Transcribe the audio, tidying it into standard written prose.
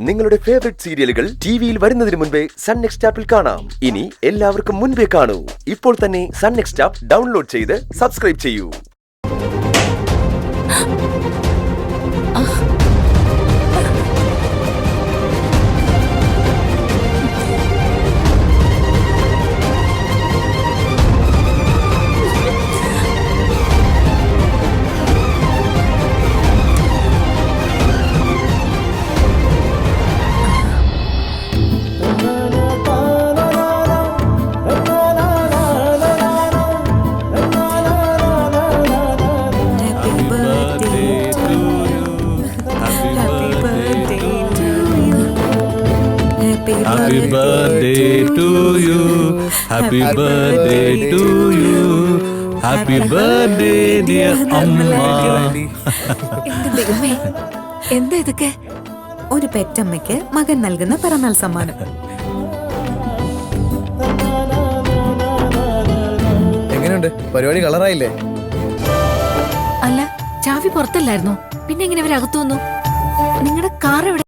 നിങ്ങളുടെ ഫേവറേറ്റ് സീരിയലുകൾ ടിവിയിൽ വരുന്നതിന് മുൻപേ സൺ നെക്സ്റ്റ് ആപ്പിൽ കാണാം. ഇനി എല്ലാവർക്കും മുൻപേ കാണൂ. ഇപ്പോൾ തന്നെ സൺ നെക്സ്റ്റ് ആപ്പ് ഡൗൺലോഡ് ചെയ്ത് സബ്സ്ക്രൈബ് ചെയ്യൂ. Happy birthday to you. Happy birthday to you. Happy birthday dear Amma. എന്റെ ദൈവമേ, എന്താ ഇതൊക്കെ? ഒരു പെറ്റമ്മയ്ക്ക് മകൻ നൽകുന്ന പിറന്നാൾ സമ്മാനം. എങ്ങനെയുണ്ട് പരിപാടി? കളറായില്ലേ? അല്ല, ചാവി പുറത്തല്ലായിരുന്നു, പിന്നെ എങ്ങനെ ഇവരകത്തു വന്നു? നിങ്ങളുടെ കാർ എവിടെ?